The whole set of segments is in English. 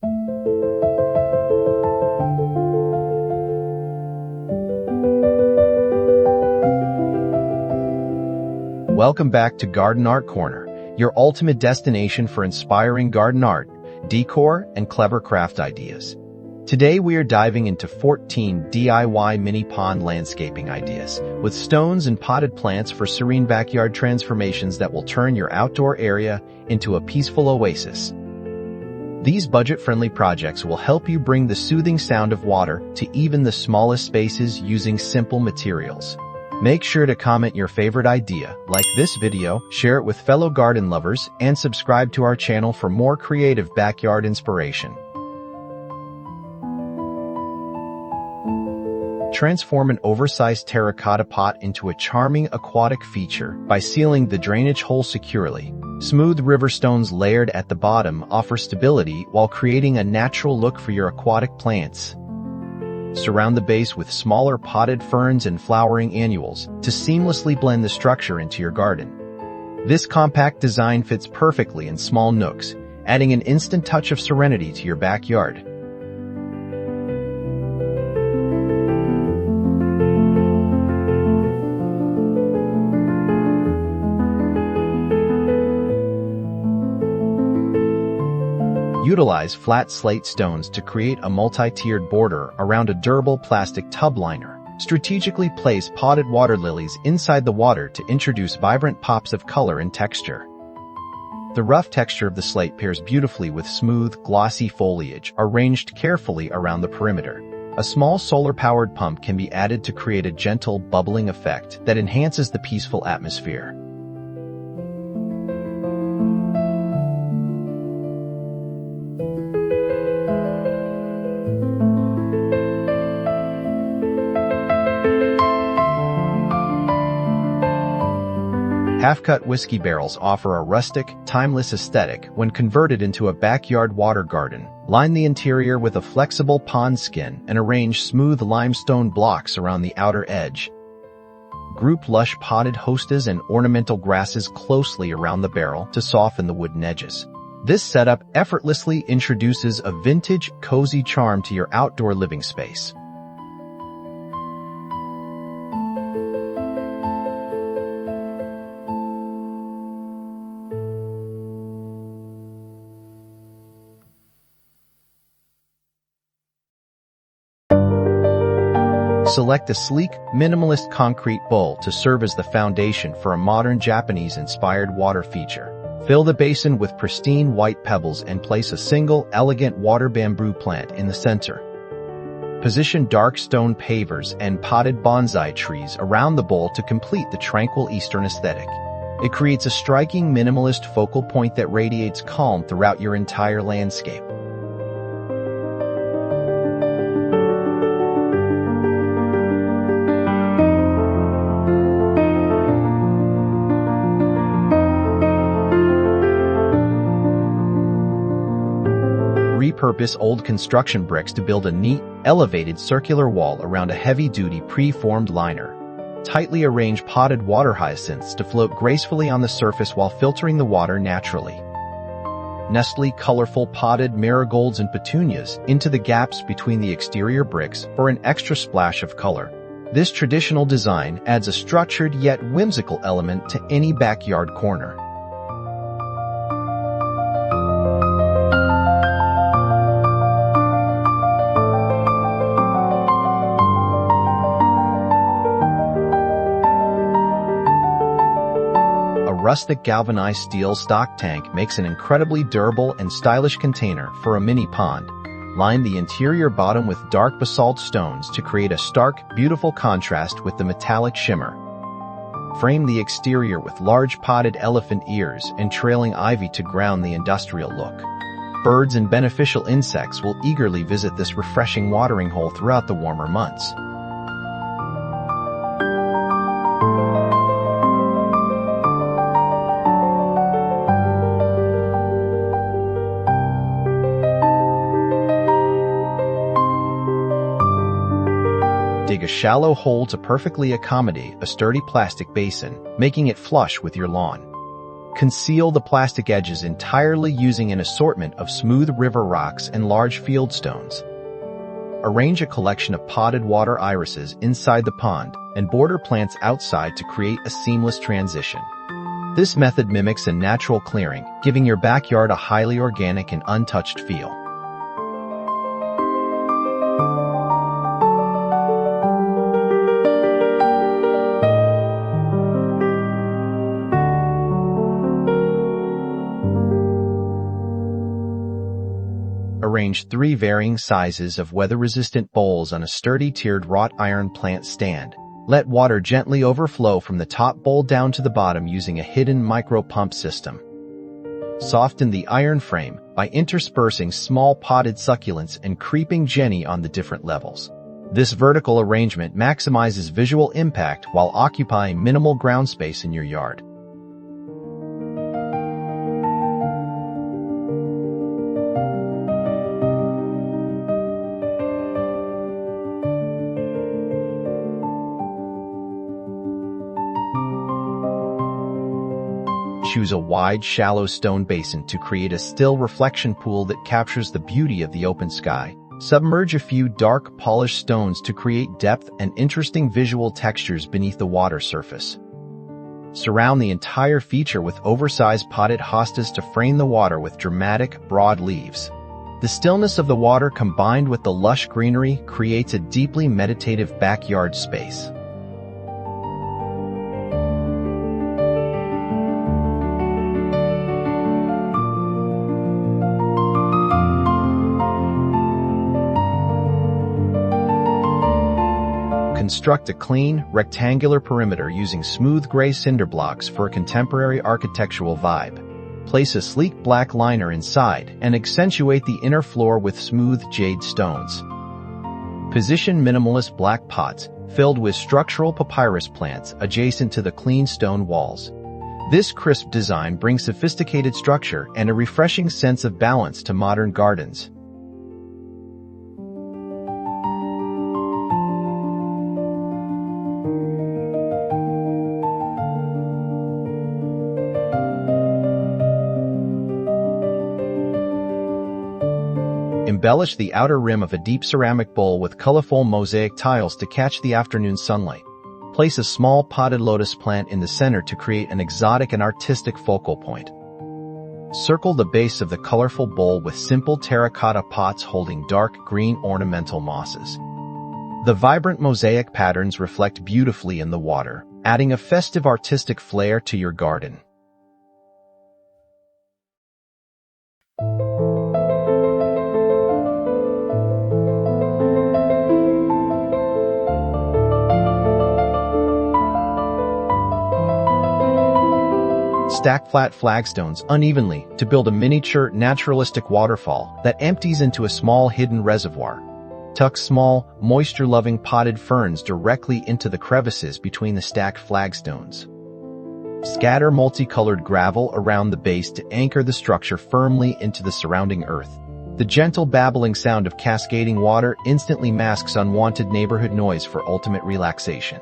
Welcome back to Garden Art Corner, your ultimate destination for inspiring garden art, decor, and clever craft ideas. Today we are diving into 14 DIY mini pond landscaping ideas, with stones and potted plants for serene backyard transformations that will turn your outdoor area into a peaceful oasis. These budget-friendly projects will help you bring the soothing sound of water to even the smallest spaces using simple materials. Make sure to comment your favorite idea, like this video, share it with fellow garden lovers, and subscribe to our channel for more creative backyard inspiration. Transform an oversized terracotta pot into a charming aquatic feature by sealing the drainage hole securely. Smooth river stones layered at the bottom offer stability while creating a natural look for your aquatic plants. Surround the base with smaller potted ferns and flowering annuals to seamlessly blend the structure into your garden. This compact design fits perfectly in small nooks, adding an instant touch of serenity to your backyard. Utilize flat slate stones to create a multi-tiered border around a durable plastic tub liner. Strategically place potted water lilies inside the water to introduce vibrant pops of color and texture. The rough texture of the slate pairs beautifully with smooth, glossy foliage arranged carefully around the perimeter. A small solar-powered pump can be added to create a gentle, bubbling effect that enhances the peaceful atmosphere. Half-cut whiskey barrels offer a rustic, timeless aesthetic when converted into a backyard water garden. Line the interior with a flexible pond skin and arrange smooth limestone blocks around the outer edge. Group lush potted hostas and ornamental grasses closely around the barrel to soften the wooden edges. This setup effortlessly introduces a vintage, cozy charm to your outdoor living space. Select a sleek, minimalist concrete bowl to serve as the foundation for a modern Japanese-inspired water feature. Fill the basin with pristine white pebbles and place a single, elegant water bamboo plant in the center. Position dark stone pavers and potted bonsai trees around the bowl to complete the tranquil Eastern aesthetic. It creates a striking minimalist focal point that radiates calm throughout your entire landscape. Repurpose old construction bricks to build a neat, elevated circular wall around a heavy-duty pre-formed liner. Tightly arrange potted water hyacinths to float gracefully on the surface while filtering the water naturally. Nestle colorful potted marigolds and petunias into the gaps between the exterior bricks for an extra splash of color. This traditional design adds a structured yet whimsical element to any backyard corner. Rustic galvanized steel stock tank makes an incredibly durable and stylish container for a mini pond. Line the interior bottom with dark basalt stones to create a stark, beautiful contrast with the metallic shimmer. Frame the exterior with large potted elephant ears and trailing ivy to ground the industrial look. Birds and beneficial insects will eagerly visit this refreshing watering hole throughout the warmer months. Dig a shallow hole to perfectly accommodate a sturdy plastic basin, making it flush with your lawn. Conceal the plastic edges entirely using an assortment of smooth river rocks and large field stones. Arrange a collection of potted water irises inside the pond and border plants outside to create a seamless transition. This method mimics a natural clearing, giving your backyard a highly organic and untouched feel. Arrange 3 varying sizes of weather-resistant bowls on a sturdy tiered wrought iron plant stand. Let water gently overflow from the top bowl down to the bottom using a hidden micro-pump system. Soften the iron frame by interspersing small potted succulents and creeping jenny on the different levels. This vertical arrangement maximizes visual impact while occupying minimal ground space in your yard. Choose a wide, shallow stone basin to create a still reflection pool that captures the beauty of the open sky. Submerge a few dark, polished stones to create depth and interesting visual textures beneath the water surface. Surround the entire feature with oversized potted hostas to frame the water with dramatic, broad leaves. The stillness of the water combined with the lush greenery creates a deeply meditative backyard space. Construct a clean, rectangular perimeter using smooth gray cinder blocks for a contemporary architectural vibe. Place a sleek black liner inside and accentuate the inner floor with smooth jade stones. Position minimalist black pots filled with structural papyrus plants adjacent to the clean stone walls. This crisp design brings sophisticated structure and a refreshing sense of balance to modern gardens. Embellish the outer rim of a deep ceramic bowl with colorful mosaic tiles to catch the afternoon sunlight. Place a small potted lotus plant in the center to create an exotic and artistic focal point. Circle the base of the colorful bowl with simple terracotta pots holding dark green ornamental mosses. The vibrant mosaic patterns reflect beautifully in the water, adding a festive artistic flair to your garden. Stack flat flagstones unevenly to build a miniature naturalistic waterfall that empties into a small hidden reservoir. Tuck small, moisture-loving potted ferns directly into the crevices between the stacked flagstones. Scatter multicolored gravel around the base to anchor the structure firmly into the surrounding earth. The gentle babbling sound of cascading water instantly masks unwanted neighborhood noise for ultimate relaxation.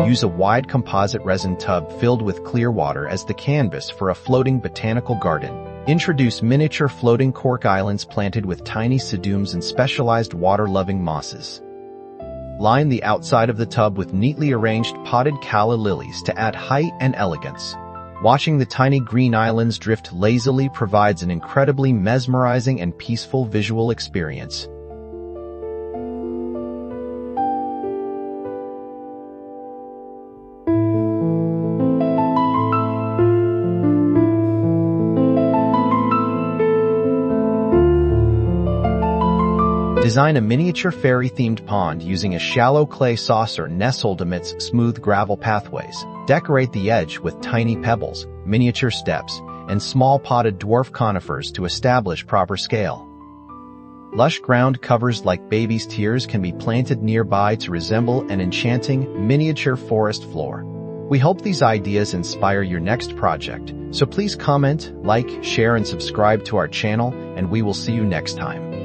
Use a wide composite resin tub filled with clear water as the canvas for a floating botanical garden. Introduce miniature floating cork islands planted with tiny sedums and specialized water-loving mosses. Line the outside of the tub with neatly arranged potted calla lilies to add height and elegance. Watching the tiny green islands drift lazily provides an incredibly mesmerizing and peaceful visual experience. Design a miniature fairy-themed pond using a shallow clay saucer nestled amidst smooth gravel pathways. Decorate the edge with tiny pebbles, miniature steps, and small potted dwarf conifers to establish proper scale. Lush ground covers like baby's tears can be planted nearby to resemble an enchanting miniature forest floor. We hope these ideas inspire your next project, so please comment, like, share, and subscribe to our channel, and we will see you next time.